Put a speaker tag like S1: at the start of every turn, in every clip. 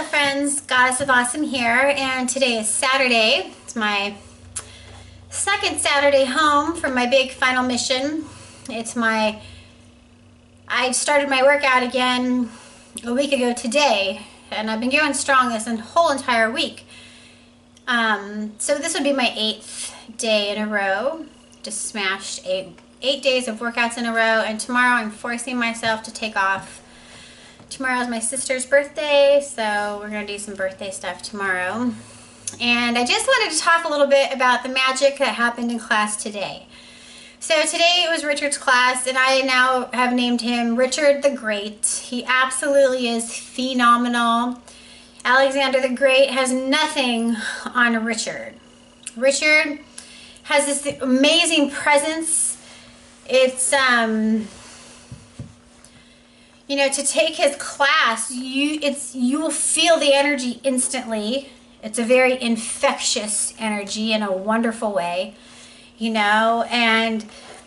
S1: friends, Goddess of Awesome here, and today is Saturday. It's my second Saturday home from my big final mission. I started my workout again a week ago today, and I've been going strong this whole entire week. So this would be my 8th day in a row. Just smashed eight days of workouts in a row, and tomorrow I'm forcing myself to take off. Tomorrow is my sister's birthday, so we're going to do some birthday stuff tomorrow. And I just wanted to talk a little bit about the magic that happened in class today. So today it was Richard's class, and I now have named him Richard the Great. He absolutely is phenomenal. Alexander the Great has nothing on Richard. Richard has this amazing presence. It's, you know, to take his class, you will feel the energy instantly. It's a very infectious energy in a wonderful way, you know, and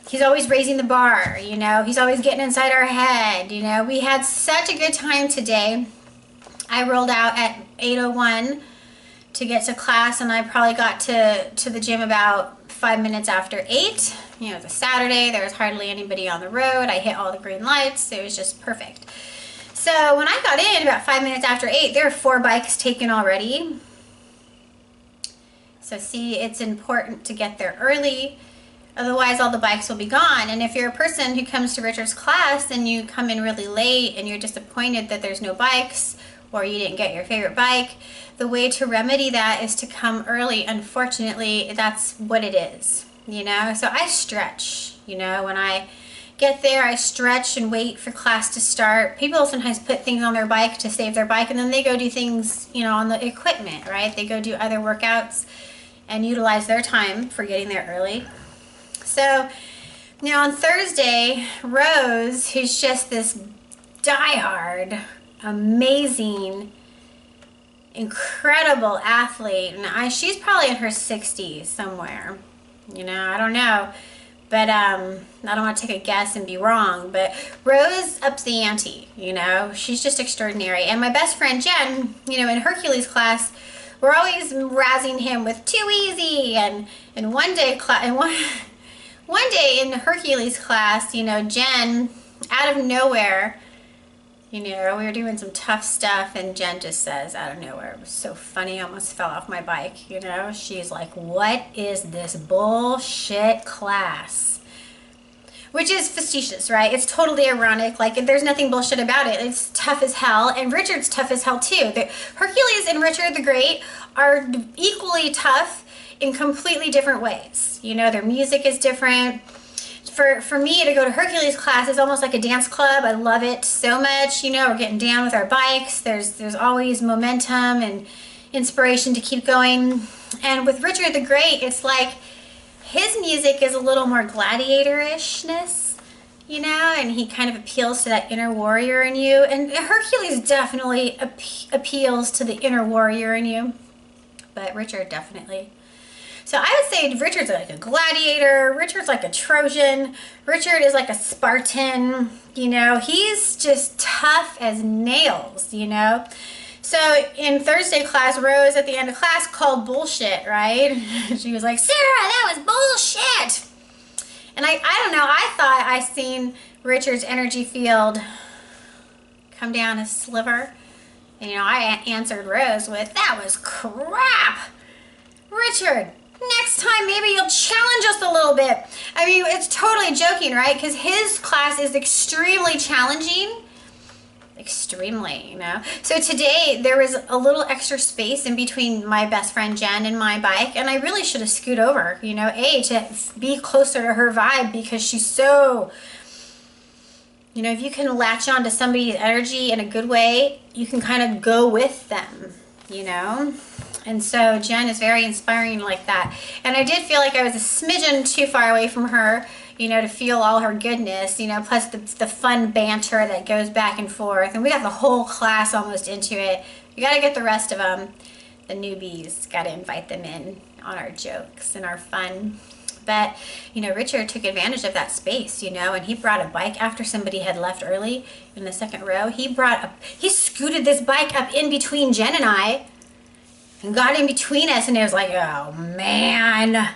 S1: he's always raising the bar, you know, he's always getting inside our head, you know. We had such a good time today. I rolled out at 8:01 to get to class, and I probably got to the gym about 5 minutes after 8. You know, it's a Saturday, there was hardly anybody on the road. I hit all the green lights. It was just perfect. So when I got in about 5 minutes after 8, there were 4 bikes taken already. So see, it's important to get there early. Otherwise, all the bikes will be gone. And if you're a person who comes to Richard's class and you come in really late and you're disappointed that there's no bikes or you didn't get your favorite bike, the way to remedy that is to come early. Unfortunately, that's what it is. You know, so I stretch, you know, when I get there, I stretch and wait for class to start. People sometimes put things on their bike to save their bike, and then they go do things, you know, on the equipment, right? They go do other workouts and utilize their time for getting there early. So, you know, on Thursday, Rose, who's just this diehard, amazing, incredible athlete, and she's probably in her 60s somewhere. You know, I don't know, but I don't want to take a guess and be wrong, but Rose ups the ante, you know, she's just extraordinary. And my best friend Jen, you know, in Hercules class, we're always razzing him with too easy, and one day in Hercules class, you know, Jen, out of nowhere, you know, we were doing some tough stuff, and Jen just says out of nowhere, it was so funny, I almost fell off my bike, you know. She's like, what is this bullshit class? Which is facetious, right? It's totally ironic. Like, there's nothing bullshit about it. It's tough as hell, and Richard's tough as hell too. Hercules and Richard the Great are equally tough in completely different ways. You know, their music is different. For me to go to Hercules class is almost like a dance club. I love it so much. You know, we're getting down with our bikes. There's always momentum and inspiration to keep going. And with Richard the Great, it's like his music is a little more gladiator-ishness, you know, and he kind of appeals to that inner warrior in you. And Hercules definitely appeals to the inner warrior in you, but Richard definitely. So I would say Richard's like a gladiator, Richard's like a Trojan, Richard is like a Spartan, you know, he's just tough as nails, you know. So in Thursday class, Rose at the end of class called bullshit, right? She was like, Sarah, that was bullshit. And I don't know, I thought I seen Richard's energy field come down a sliver. And, you know, I answered Rose with, that was crap. Richard, next time maybe you'll challenge us a little bit. I mean, it's totally joking, right? Because his class is extremely challenging. Extremely, you know. So today there was a little extra space in between my best friend Jen and my bike, and I really should have scooted over, you know, to be closer to her vibe, because she's so, you know, if you can latch on to somebody's energy in a good way, you can kind of go with them, you know. And so Jen is very inspiring like that. And I did feel like I was a smidgen too far away from her, you know, to feel all her goodness, you know, plus the fun banter that goes back and forth. And we got the whole class almost into it. We got to get the rest of them, the newbies, got to invite them in on our jokes and our fun. But, you know, Richard took advantage of that space, you know, and he brought a bike after somebody had left early in the second row. He scooted this bike up in between Jen and I and got in between us, and it was like, oh man.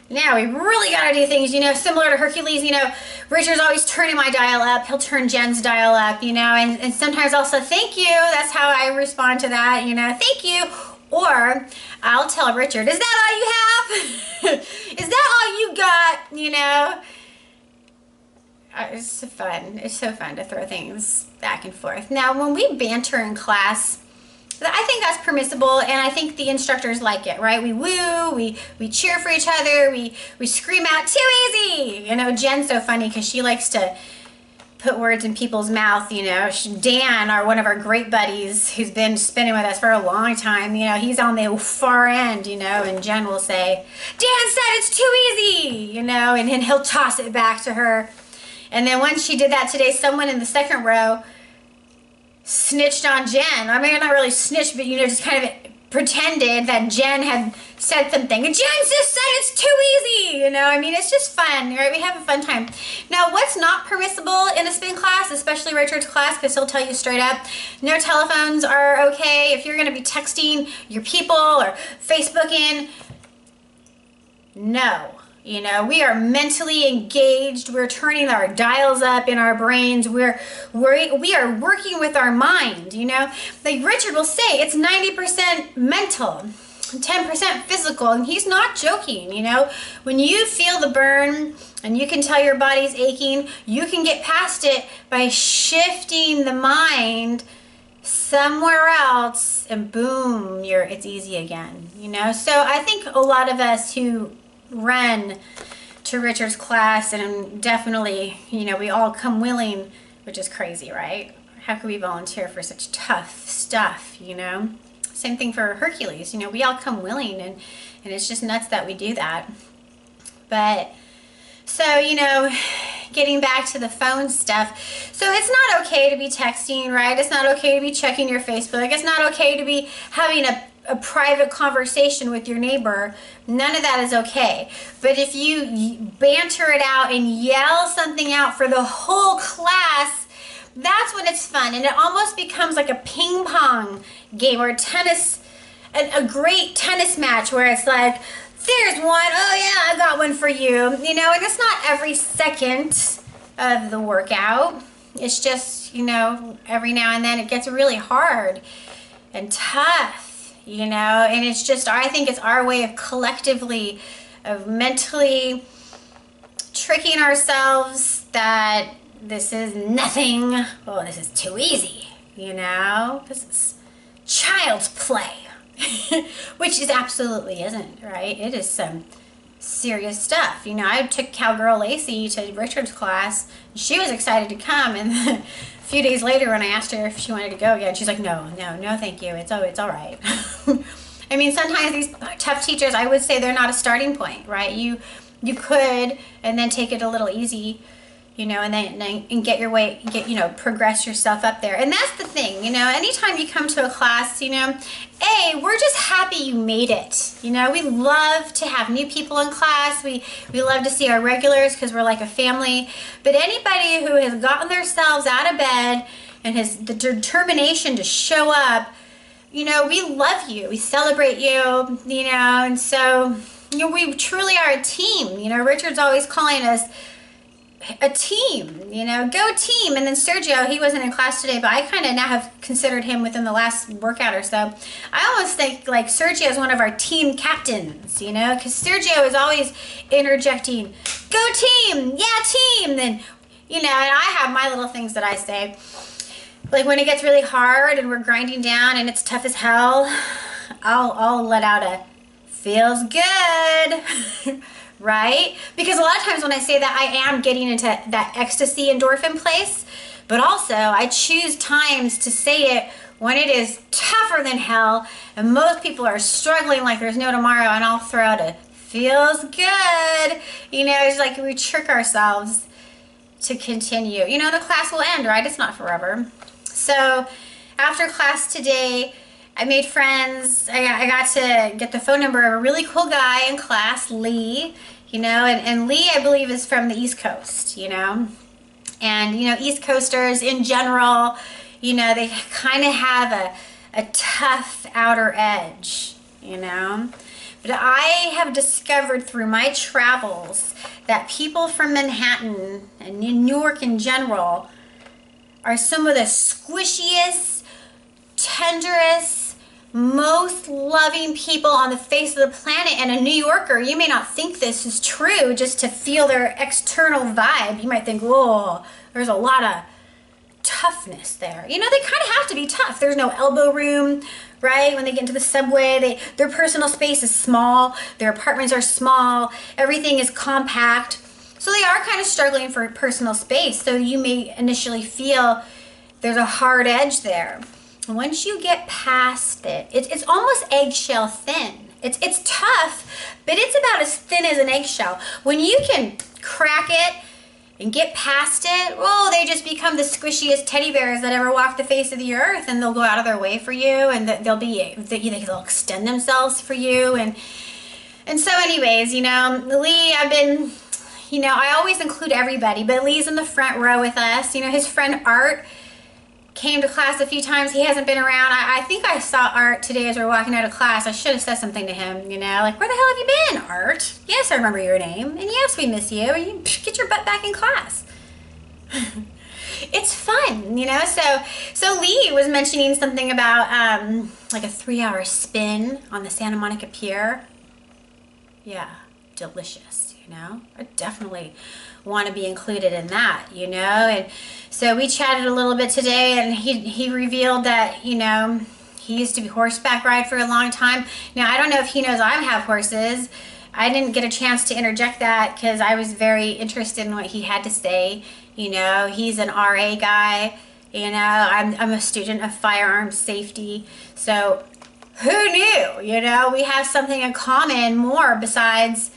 S1: Now we really got to do things, you know, similar to Hercules. You know, Richard's always turning my dial up. He'll turn Jen's dial up, you know, and sometimes I'll say, thank you. That's how I respond to that, you know, thank you. Or I'll tell Richard, is that all you have? Is that all you got, you know? It's so fun. It's so fun to throw things back and forth. Now, when we banter in class, I think that's permissible, and I think the instructors like it, right? We woo, we cheer for each other, we scream out, too easy! You know, Jen's so funny because she likes to put words in people's mouth, you know. Dan, one of our great buddies, who's been spinning with us for a long time, you know, he's on the far end, you know, and Jen will say, Dan said it's too easy, you know, and then he'll toss it back to her. And then once she did that today, someone in the second row snitched on Jen. I mean, not really snitched, but, you know, just kind of pretended that Jen had said something. And Jen just said it's too easy, you know. I mean, it's just fun, right? We have a fun time. Now, what's not permissible in a spin class, especially Richard's class, because he'll tell you straight up, no telephones are okay. If you're going to be texting your people or Facebooking, no. You know, we are mentally engaged. We're turning our dials up in our brains. We are working with our mind, you know. Like Richard will say, it's 90% mental, 10% physical, and he's not joking, you know. When you feel the burn and you can tell your body's aching, you can get past it by shifting the mind somewhere else, and boom, it's easy again, you know. So I think a lot of us who run to Richard's class, and definitely, you know, we all come willing, which is crazy, right? How could we volunteer for such tough stuff, you know? Same thing for Hercules, you know, we all come willing, and it's just nuts that we do that. But so, you know, getting back to the phone stuff, so it's not okay to be texting, right? It's not okay to be checking your Facebook. It's not okay to be having a private conversation with your neighbor. None of that is okay. But if you banter it out and yell something out for the whole class, that's when it's fun. And it almost becomes like a ping pong game or a great tennis match where it's like, there's one, oh yeah, I got one for you. You know, and it's not every second of the workout. It's just, you know, every now and then it gets really hard and tough. You know, and it's just, I think it's our way of collectively, of mentally tricking ourselves that this is nothing, oh, this is too easy, you know, because it's child's play, which it absolutely isn't, right? It is some serious stuff. You know, I took Cowgirl Lacey to Richard's class, and she was excited to come, and a few days later when I asked her if she wanted to go again, she's like, no, thank you, it's all right. I mean, sometimes these tough teachers, I would say they're not a starting point, right? You could, and then take it a little easy, you know, and then get your way, you know, progress yourself up there. And that's the thing, you know, anytime you come to a class, you know, we're just happy you made it. You know, we love to have new people in class. We love to see our regulars because we're like a family. But anybody who has gotten themselves out of bed and has the determination to show up, you know, we love you. We celebrate you, you know, and so, you know, we truly are a team. You know, Richard's always calling us a team, you know, go team. And then Sergio, he wasn't in class today, but I kind of now have considered him within the last workout or so. I almost think like Sergio is one of our team captains, you know, because Sergio is always interjecting, go team, yeah, team. Then, you know, and I have my little things that I say. Like when it gets really hard and we're grinding down and it's tough as hell, I'll let out a feels good. Right? Because a lot of times when I say that, I am getting into that ecstasy endorphin place, but also I choose times to say it when it is tougher than hell and most people are struggling like there's no tomorrow, and I'll throw out a feels good. You know, it's like we trick ourselves to continue. You know, the class will end, right? It's not forever. So after class today, I made friends. I got to get the phone number of a really cool guy in class, Lee. you know, and Lee, I believe, is from the East Coast, you know, and, you know, East Coasters in general, you know, they kind of have a tough outer edge, you know. But I have discovered through my travels that people from Manhattan and New York in general are some of the squishiest, tenderest, most loving people on the face of the planet. And a New Yorker, you may not think this is true just to feel their external vibe. You might think, whoa, there's a lot of toughness there. You know, they kind of have to be tough. There's no elbow room, right? When they get into the subway, their personal space is small. Their apartments are small. Everything is compact. So they are kind of struggling for personal space. So you may initially feel there's a hard edge there. Once you get past it, it's almost eggshell thin. It's tough, but it's about as thin as an eggshell. When you can crack it and get past it, well, they just become the squishiest teddy bears that ever walked the face of the earth, and they'll go out of their way for you, and they'll extend themselves for you, and so anyways, you know, Lee, I've been, you know, I always include everybody, but Lee's in the front row with us. You know, his friend Art came to class a few times. He hasn't been around. I think I saw Art today as we were walking out of class. I should have said something to him, you know, like, where the hell have you been, Art? Yes, I remember your name. And yes, we miss you. And you get your butt back in class. It's fun, you know. So Lee was mentioning something about like a 3-hour spin on the Santa Monica Pier. Yeah, delicious, you know. I definitely want to be included in that, you know. And so we chatted a little bit today, and he revealed that, you know, he used to be horseback ride for a long time. Now, I don't know if he knows I have horses. I didn't get a chance to interject that because I was very interested in what he had to say. You know, he's an RA guy. You know, I'm a student of firearms safety. So who knew? You know, we have something in common more besides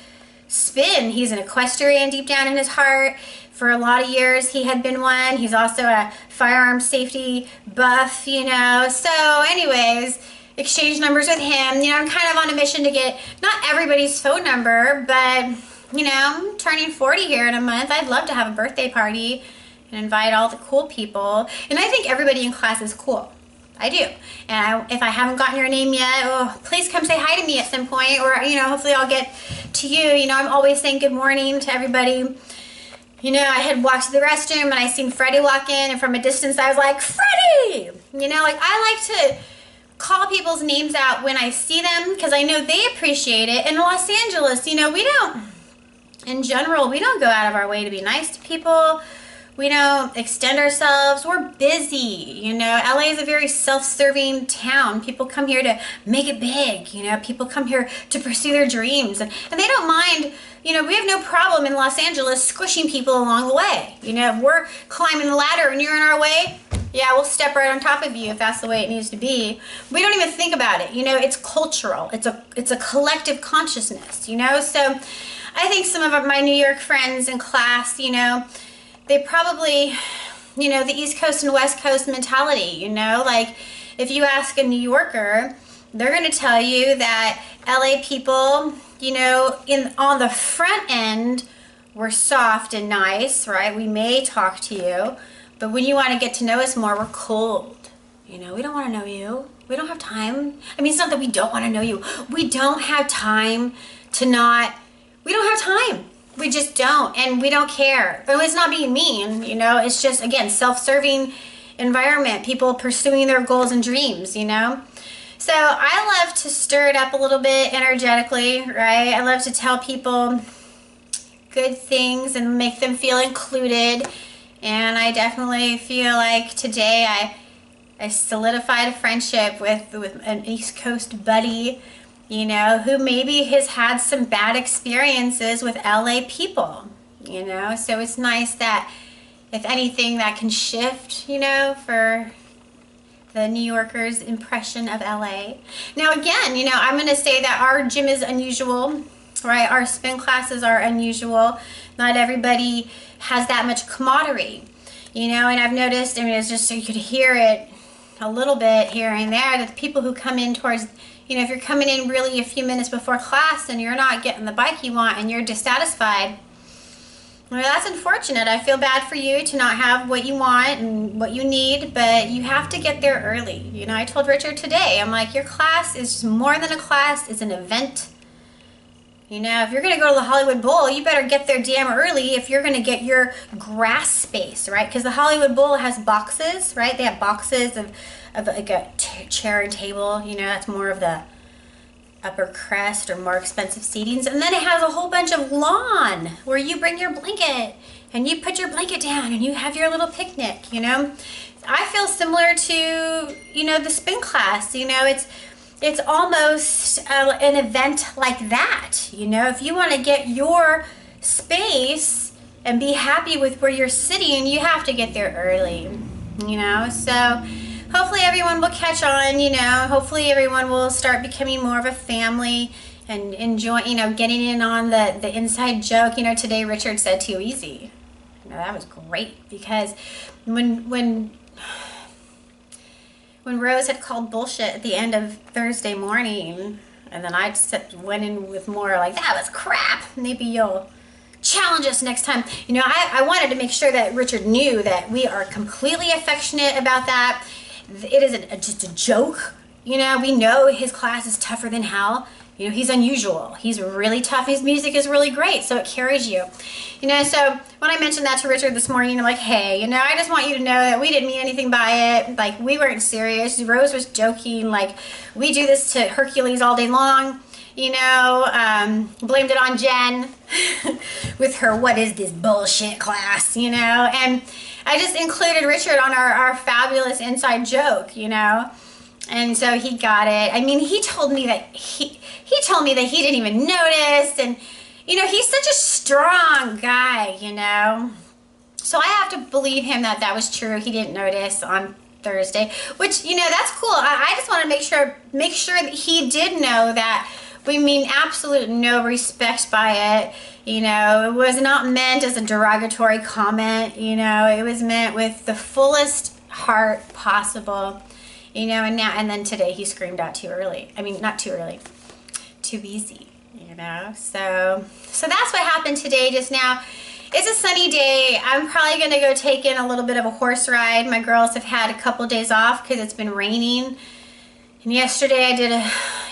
S1: spin. He's an equestrian deep down in his heart. For a lot of years he had been one. He's also a firearm safety buff, you know. So anyways, exchange numbers with him. You know, I'm kind of on a mission to get not everybody's phone number, but, you know, I'm turning 40 here in a month. I'd love to have a birthday party and invite all the cool people. And I think everybody in class is cool. I do. And if I haven't gotten your name yet, oh, please come say hi to me at some point, or, you know, hopefully I'll get to you. You know, I'm always saying good morning to everybody. You know, I had walked to the restroom and I seen Freddie walk in, and from a distance I was like, Freddie! You know, like, I like to call people's names out when I see them because I know they appreciate it. In Los Angeles, you know, in general, we don't go out of our way to be nice to people. We don't extend ourselves. We're busy, you know. LA is a very self-serving town. People come here to make it big, you know. People come here to pursue their dreams. And they don't mind, you know, we have no problem in Los Angeles squishing people along the way. You know, if we're climbing the ladder and you're in our way, yeah, we'll step right on top of you if that's the way it needs to be. We don't even think about it. You know, it's cultural. It's a collective consciousness, you know. So I think some of my New York friends in class, you know, they probably, you know, the East Coast and West Coast mentality, you know, like if you ask a New Yorker, they're going to tell you that LA people, you know, on the front end, we're soft and nice, right? We may talk to you, but when you want to get to know us more, we're cold. You know, we don't want to know you. We don't have time. I mean, it's not that we don't want to know you. We don't have time we don't have time. We just don't, and we don't care. But it's not being mean, you know, it's just, again, self-serving environment, people pursuing their goals and dreams, you know. So I love to stir it up a little bit energetically, right? I love to tell people good things and make them feel included. And I definitely feel like today I solidified a friendship with an East Coast buddy, you know, who maybe has had some bad experiences with LA people, you know. So it's nice that, if anything, that can shift, you know, for the New Yorker's impression of LA. Now, again, you know, I'm going to say that our gym is unusual, right? Our spin classes are unusual. Not everybody has that much camaraderie, you know, and I've noticed, I mean, it's just so you could hear it, a little bit here and there, that the people who come in towards, you know, if you're coming in really a few minutes before class and you're not getting the bike you want and you're dissatisfied, well, that's unfortunate. I feel bad for you to not have what you want and what you need, but you have to get there early. You know, I told Richard today, I'm like, your class is just more than a class, it's an event. You know, if you're going to go to the Hollywood Bowl, you better get there damn early if you're going to get your grass space, right? Because the Hollywood Bowl has boxes, right? They have boxes of like a chair and table. You know, that's more of the upper crest or more expensive seatings. And then it has a whole bunch of lawn where you bring your blanket and you put your blanket down and you have your little picnic, you know. I feel similar to, you know, the spin class. You know, it's almost an event like that. You know, if you want to get your space and be happy with where you're sitting, you have to get there early, you know. So hopefully everyone will catch on, you know. Hopefully everyone will start becoming more of a family and enjoy, you know, getting in on the inside joke. You know, today Richard said too easy. You know, that was great, because when Rose had called bullshit at the end of Thursday morning, and then I went in with more like, that was crap, maybe you'll challenge us next time. You know, I wanted to make sure that Richard knew that we are completely affectionate about that. It isn't just a joke. You know, we know his class is tougher than hell. You know, he's unusual. He's really tough. His music is really great, so it carries you. You know, so when I mentioned that to Richard this morning, I'm like, hey, you know, I just want you to know that we didn't mean anything by it. Like, we weren't serious. Rose was joking. Like, we do this to Hercules all day long. You know, blamed it on Jen with her, what is this bullshit class, you know? And I just included Richard on our fabulous inside joke, you know? And so he got it. I mean, he told me that he didn't even notice. And, you know, he's such a strong guy, you know? So I have to believe him that that was true. He didn't notice on Thursday, which, you know, that's cool. I just want to make sure that he did know that we mean absolute no respect by it. You know, it was not meant as a derogatory comment. You know, it was meant with the fullest heart possible. You know, and then today he screamed out too early. I mean, not too early, too easy, you know. So that's what happened today just now. It's a sunny day. I'm probably going to go take in a little bit of a horse ride. My girls have had a couple days off because it's been raining. And yesterday I did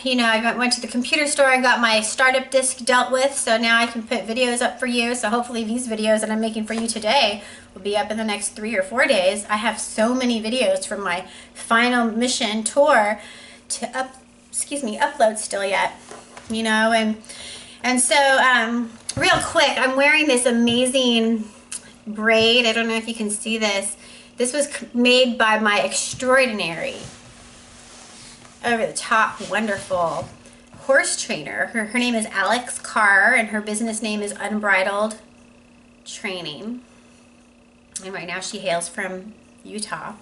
S1: I went to the computer store and got my startup disc dealt with, so now I can put videos up for you. So hopefully these videos that I'm making for you today will be up in the next 3 or 4 days. I have so many videos from my final mission tour to upload still yet, you know. And so real quick, I'm wearing this amazing braid. I don't know if you can see this. This was made by my extraordinary, over the top, wonderful horse trainer. Her name is Alex Carr, and her business name is Unbridled Training. And right now she hails from Utah.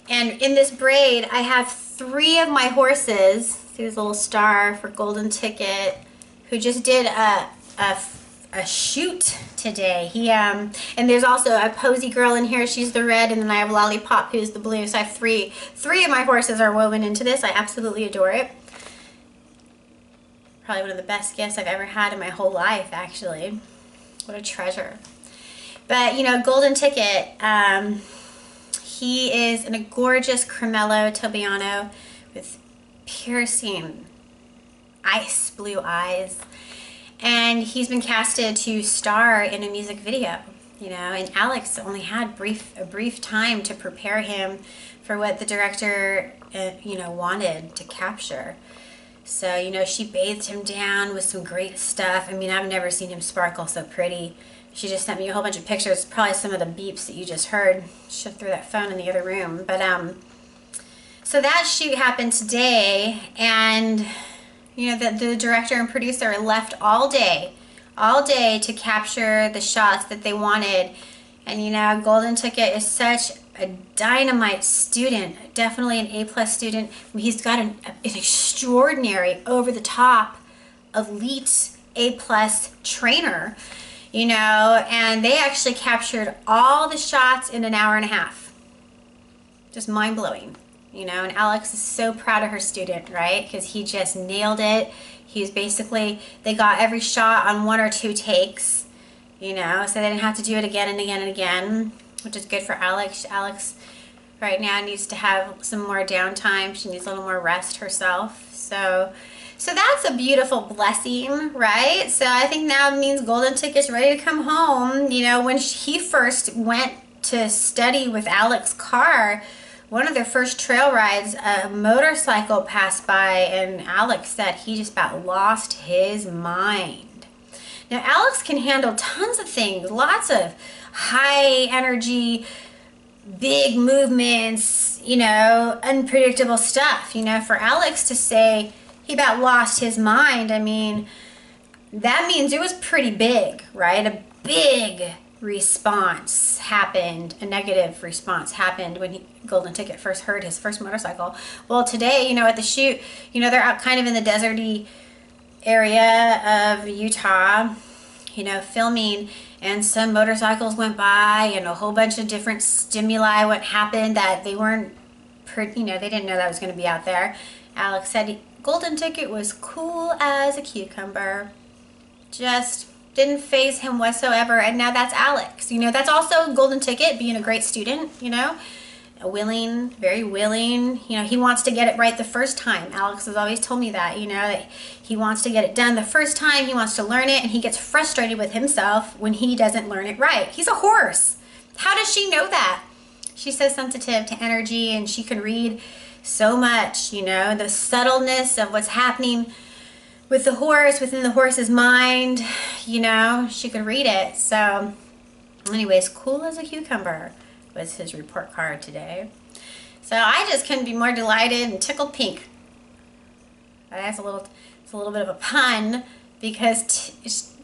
S1: And in this braid, I have 3 of my horses. See this little star for Golden Ticket, who just did a shoot today. And there's also a Posy girl in here. She's the red, and then I have Lollipop, who's the blue. So I have three of my horses are woven into this. I absolutely adore it. Probably one of the best gifts I've ever had in my whole life, actually. What a treasure. But, you know, Golden Ticket, he is in a gorgeous cremello Tobiano with piercing ice blue eyes. And he's been casted to star in a music video, you know, and Alex only had a brief time to prepare him for what the director, you know, wanted to capture. So, you know, she bathed him down with some great stuff. I mean, I've never seen him sparkle so pretty. She just sent me a whole bunch of pictures, probably some of the beeps that you just heard. She threw that phone in the other room. But, so that shoot happened today, and you know, the director and producer left all day to capture the shots that they wanted. And, you know, Golden Ticket is such a dynamite student, definitely an A+ student. He's got an extraordinary, over-the-top, elite A+ trainer, you know, and they actually captured all the shots in an hour and a half. just mind-blowing, you know. And Alex is so proud of her student, right? Because he just nailed it. He's basically, they got every shot on 1 or 2 takes, you know, so they didn't have to do it again and again and again, which is good for Alex. Alex right now needs to have some more downtime. She needs a little more rest herself. So that's a beautiful blessing, right? So I think now it means Golden Ticket's ready to come home. You know, when he first went to study with Alex Carr, one of their first trail rides, a motorcycle passed by, and Alex said he just about lost his mind. Now, Alex can handle tons of things, lots of high energy, big movements, you know, unpredictable stuff. You know, for Alex to say he about lost his mind, I mean, that means it was pretty big, right? A big response happened, a negative response happened when Golden Ticket first heard his first motorcycle. Well, today, you know, at the shoot, you know, they're out kind of in the deserty area of Utah, you know, filming, and some motorcycles went by and a whole bunch of different stimuli what happened that they weren't, you know, they didn't know that was going to be out there. Alex said Golden Ticket was cool as a cucumber. Just didn't faze him whatsoever. And now that's Alex. You know, that's also Golden Ticket being a great student, you know, willing, very willing. You know, he wants to get it right the first time. Alex has always told me that, you know, that he wants to get it done the first time. He wants to learn it, and he gets frustrated with himself when he doesn't learn it right. He's a horse. How does she know that? She's so sensitive to energy, and she can read so much, you know, the subtleness of what's happening with the horse, within the horse's mind, you know, she could read it. So anyways, cool as a cucumber was his report card today. So I just couldn't be more delighted and tickled pink. That's it's a little bit of a pun, because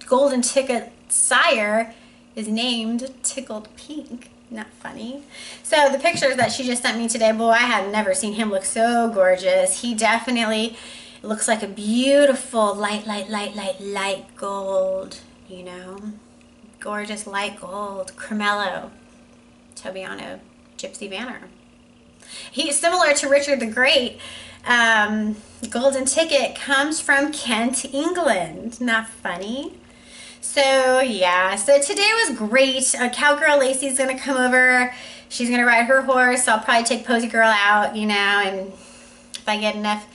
S1: Golden Ticket sire is named Tickled Pink. Not funny. So the pictures that she just sent me today, boy, I have never seen him look so gorgeous. He definitely looks like a beautiful light gold, you know, gorgeous light gold, Cremello, Tobiano, Gypsy Banner. He's similar to Richard the Great. Golden Ticket comes from Kent, England. Not funny. So yeah, so today was great. Cowgirl Lacey's gonna come over. She's gonna ride her horse. I'll probably take Posy Girl out, you know, and if I get enough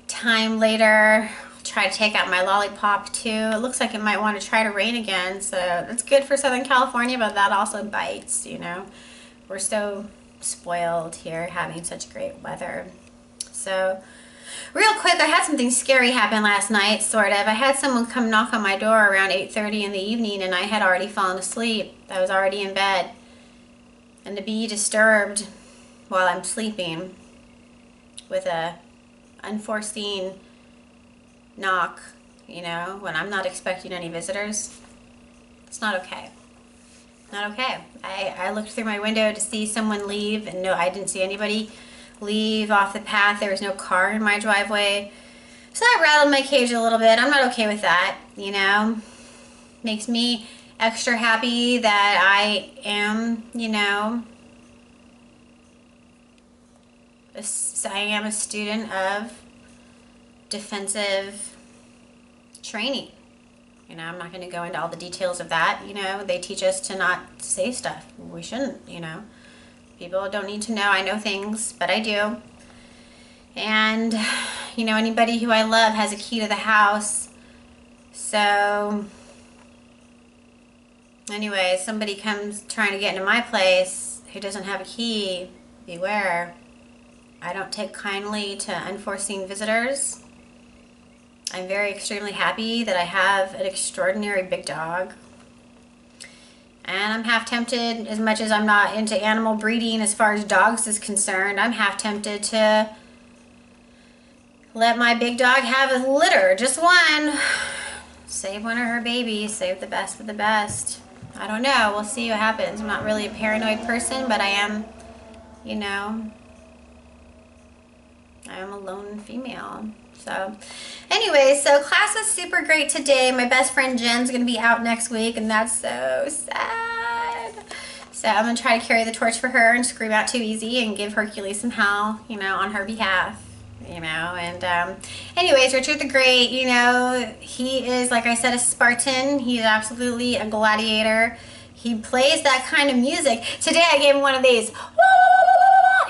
S1: time later, I'll try to take out my Lollipop too. It looks like it might want to try to rain again, so that's good for Southern California, but that also bites, you know. We're so spoiled here having such great weather. So real quick, I had something scary happen last night, sort of. I had someone come knock on my door around 8:30 in the evening, and I had already fallen asleep. I was already in bed. And to be disturbed while I'm sleeping with a unforeseen knock, you know, when I'm not expecting any visitors, it's not okay. Not okay. I looked through my window to see someone leave, and no, I didn't see anybody leave off the path. There was no car in my driveway. So that rattled my cage a little bit. I'm not okay with that, you know. Makes me extra happy that I am, you know, I am a student of defensive training. You know, I'm not going to go into all the details of that. You know, they teach us to not say stuff. We shouldn't, you know. People don't need to know I know things, but I do. And, you know, anybody who I love has a key to the house. So, anyway, somebody comes trying to get into my place who doesn't have a key, beware. I don't take kindly to unforeseen visitors. I'm very extremely happy that I have an extraordinary big dog. And I'm half tempted, as much as I'm not into animal breeding as far as dogs is concerned, I'm half tempted to let my big dog have a litter, just one. Save one of her babies, save the best of the best. I don't know, we'll see what happens. I'm not really a paranoid person, but I am, you know, I am a lone female. So anyway, so class was super great today. My best friend Jen's going to be out next week, and that's so sad. So I'm going to try to carry the torch for her and scream out too easy and give Hercules some hell, you know, on her behalf. You know, and anyways, Richard the Great, you know, he is, like I said, a Spartan. He's absolutely a gladiator. He plays that kind of music. Today I gave him one of these.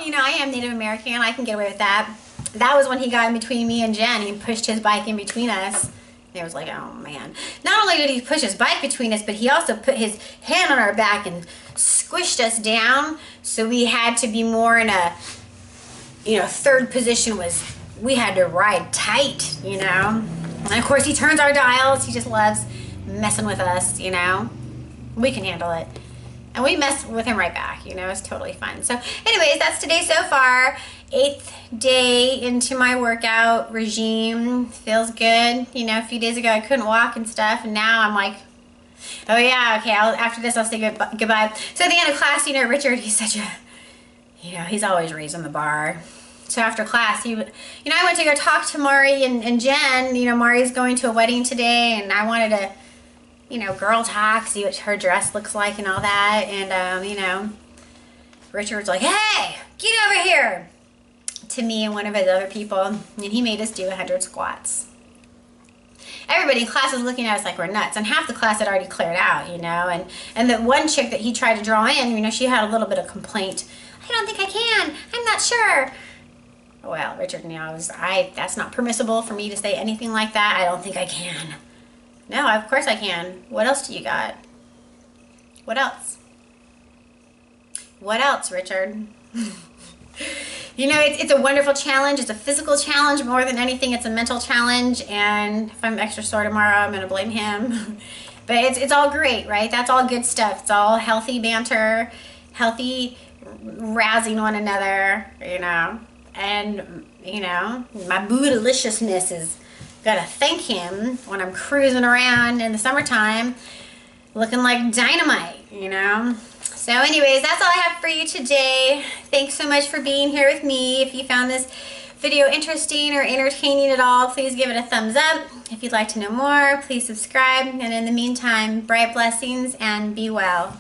S1: You know, I am Native American. I can get away with that. That was when he got in between me and Jen. He pushed his bike in between us. It was like, oh man. Not only did he push his bike between us, but he also put his hand on our back and squished us down. So we had to be more in a, you know, third position was we had to ride tight, you know. And of course he turns our dials. He just loves messing with us, you know. We can handle it. And we mess with him right back, you know. It's totally fun. So anyways, that's today so far. 8th day into my workout regime. Feels good. You know, a few days ago I couldn't walk and stuff, and now I'm like, oh yeah, okay, after this I'll say goodbye. So at the end of class, you know, Richard, he's such a, you know, he's always raising the bar. So after class, you know, I went to go talk to Mari and Jen. You know, Mari's going to a wedding today, and I wanted to, you know, girl talk, see what her dress looks like and all that. And, you know, Richard's like, hey, get over here, to me and one of his other people. And he made us do 100 squats. Everybody in class was looking at us like we're nuts, and half the class had already cleared out, you know. And the one chick that he tried to draw in, you know, she had a little bit of complaint. I don't think I can. I'm not sure. Well, Richard, you know, that's not permissible for me to say anything like that. I don't think I can. No, of course I can. What else do you got? What else? What else, Richard? You know, it's a wonderful challenge. It's a physical challenge more than anything. It's a mental challenge. And if I'm extra sore tomorrow, I'm going to blame him. But it's all great, right? That's all good stuff. It's all healthy banter, healthy razzing one another, you know. And, you know, my bootylicious is gotta thank him when I'm cruising around in the summertime looking like dynamite, you know. So anyways, that's all I have for you today. Thanks so much for being here with me. If you found this video interesting or entertaining at all, please give it a thumbs up. If you'd like to know more, please subscribe. And in the meantime, bright blessings and be well.